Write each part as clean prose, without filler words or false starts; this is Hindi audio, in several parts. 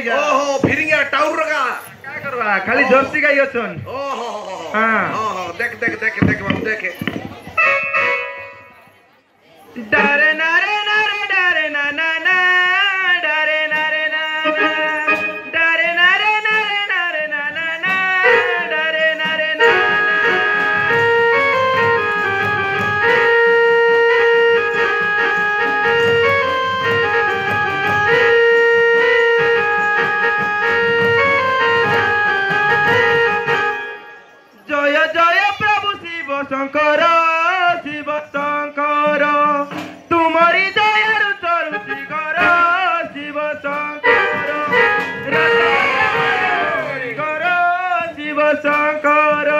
जा ओहो फिरिंगा टाउर रगा क्या करवा खाली जर्सी गाई अछन ओहो हां देख बाबू देख डरे नारे नारे डरे ना ना ना डरे नारे ना ना डरे नारे नारे नारे ना ना ना डरे नारे ना जय जय प्रभु शिव शंकर तुमरी दयालु तरुचि कर शिव शंकर कर शिव शंकर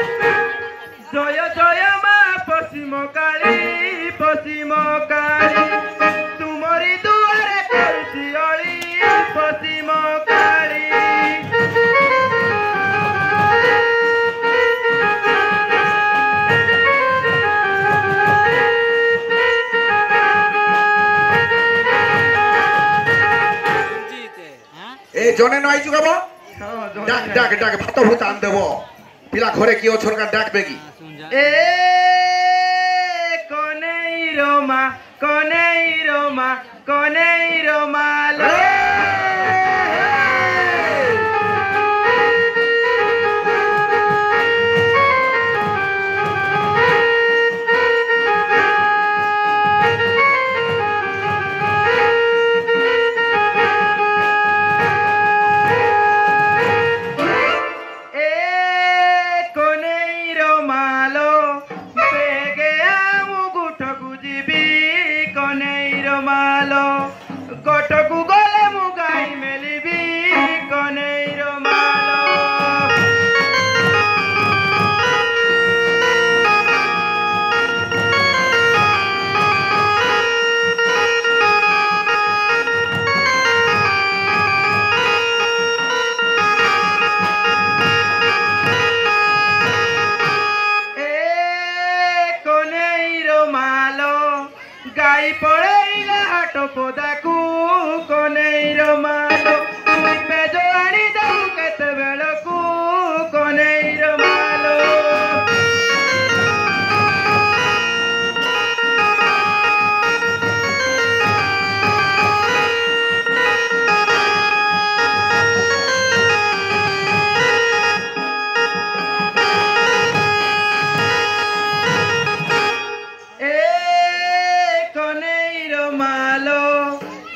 जय जय मा पश्चिम काली तुमरी दुआरे करुची अली पश्चिम काली ए जने नई जुगाबो डाक भात भूत आन देबो पिला घरे की ओछरका डाक बेगी ए कनेरो मालो गटकू गले मुगाई मेलिबी कनेरो मालो ए कनेरो मालो गाई पड़ेला हाट पदाकू कनेरो मालो पेजो आनी दऊ केते बेलकू कनेरो मालो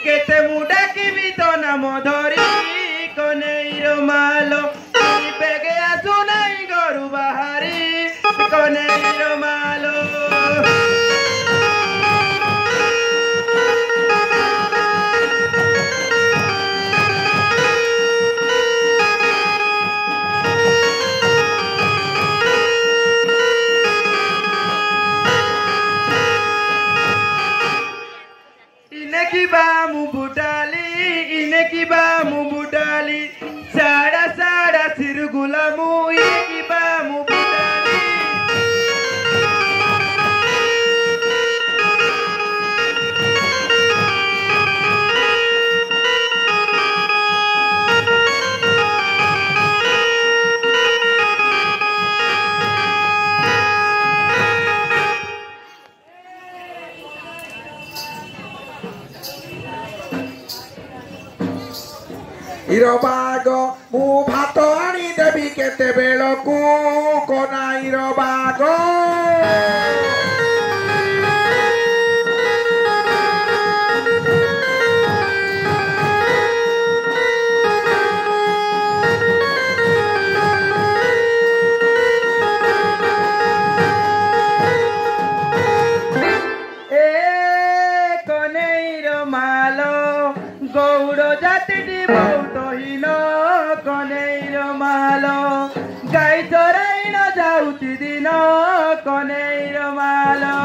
केते मुडा की भी तो नाम धरी कनेरो मालो बेगे आसु नहीं गरु बाहारी कनेरो मालो इने की बामु बुडाली साड़ा साड़ा सिर गुलामू इने की बामु बुडाली इरबाग मु भात आनी देवी केते बेलकू कोना इरबाग गौड़ जाति बहुत हीन कनेरो मालो गाई चराई न जाउती दिन कनेरो मालो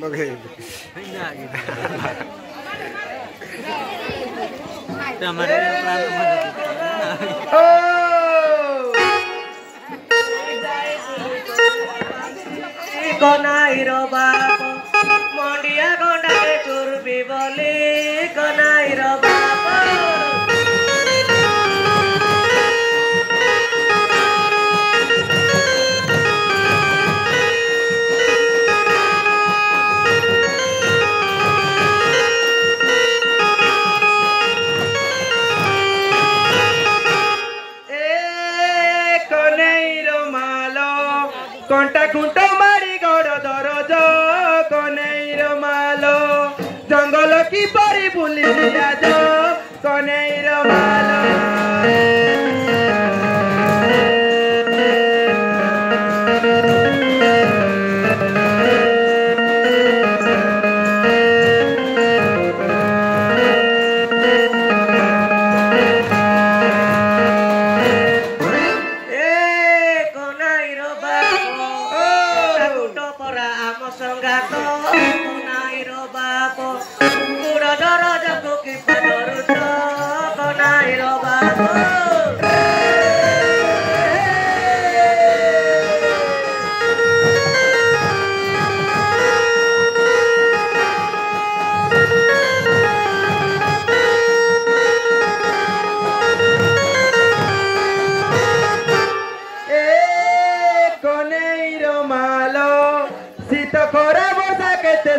pagay. Tama na yung plano mo. Konairo bapo mondia gondare churbi boli konairo bapo konairo malo conta junto जंगल की परी बुली लिया जो कनेरो मालो कनेरो बापो गुटो परा आम संगातो कनेरो बापो गुड़ा डरा जगो की पदरुतो कनेरो बापो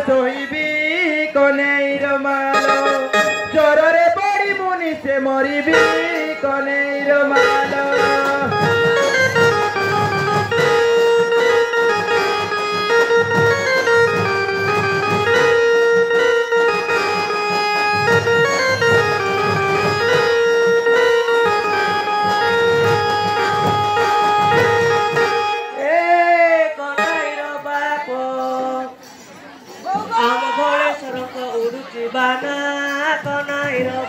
सोईबी कनेरो मालो जोरे बड़ी मुनि से मरीबी कनेरो मालो Bana konairo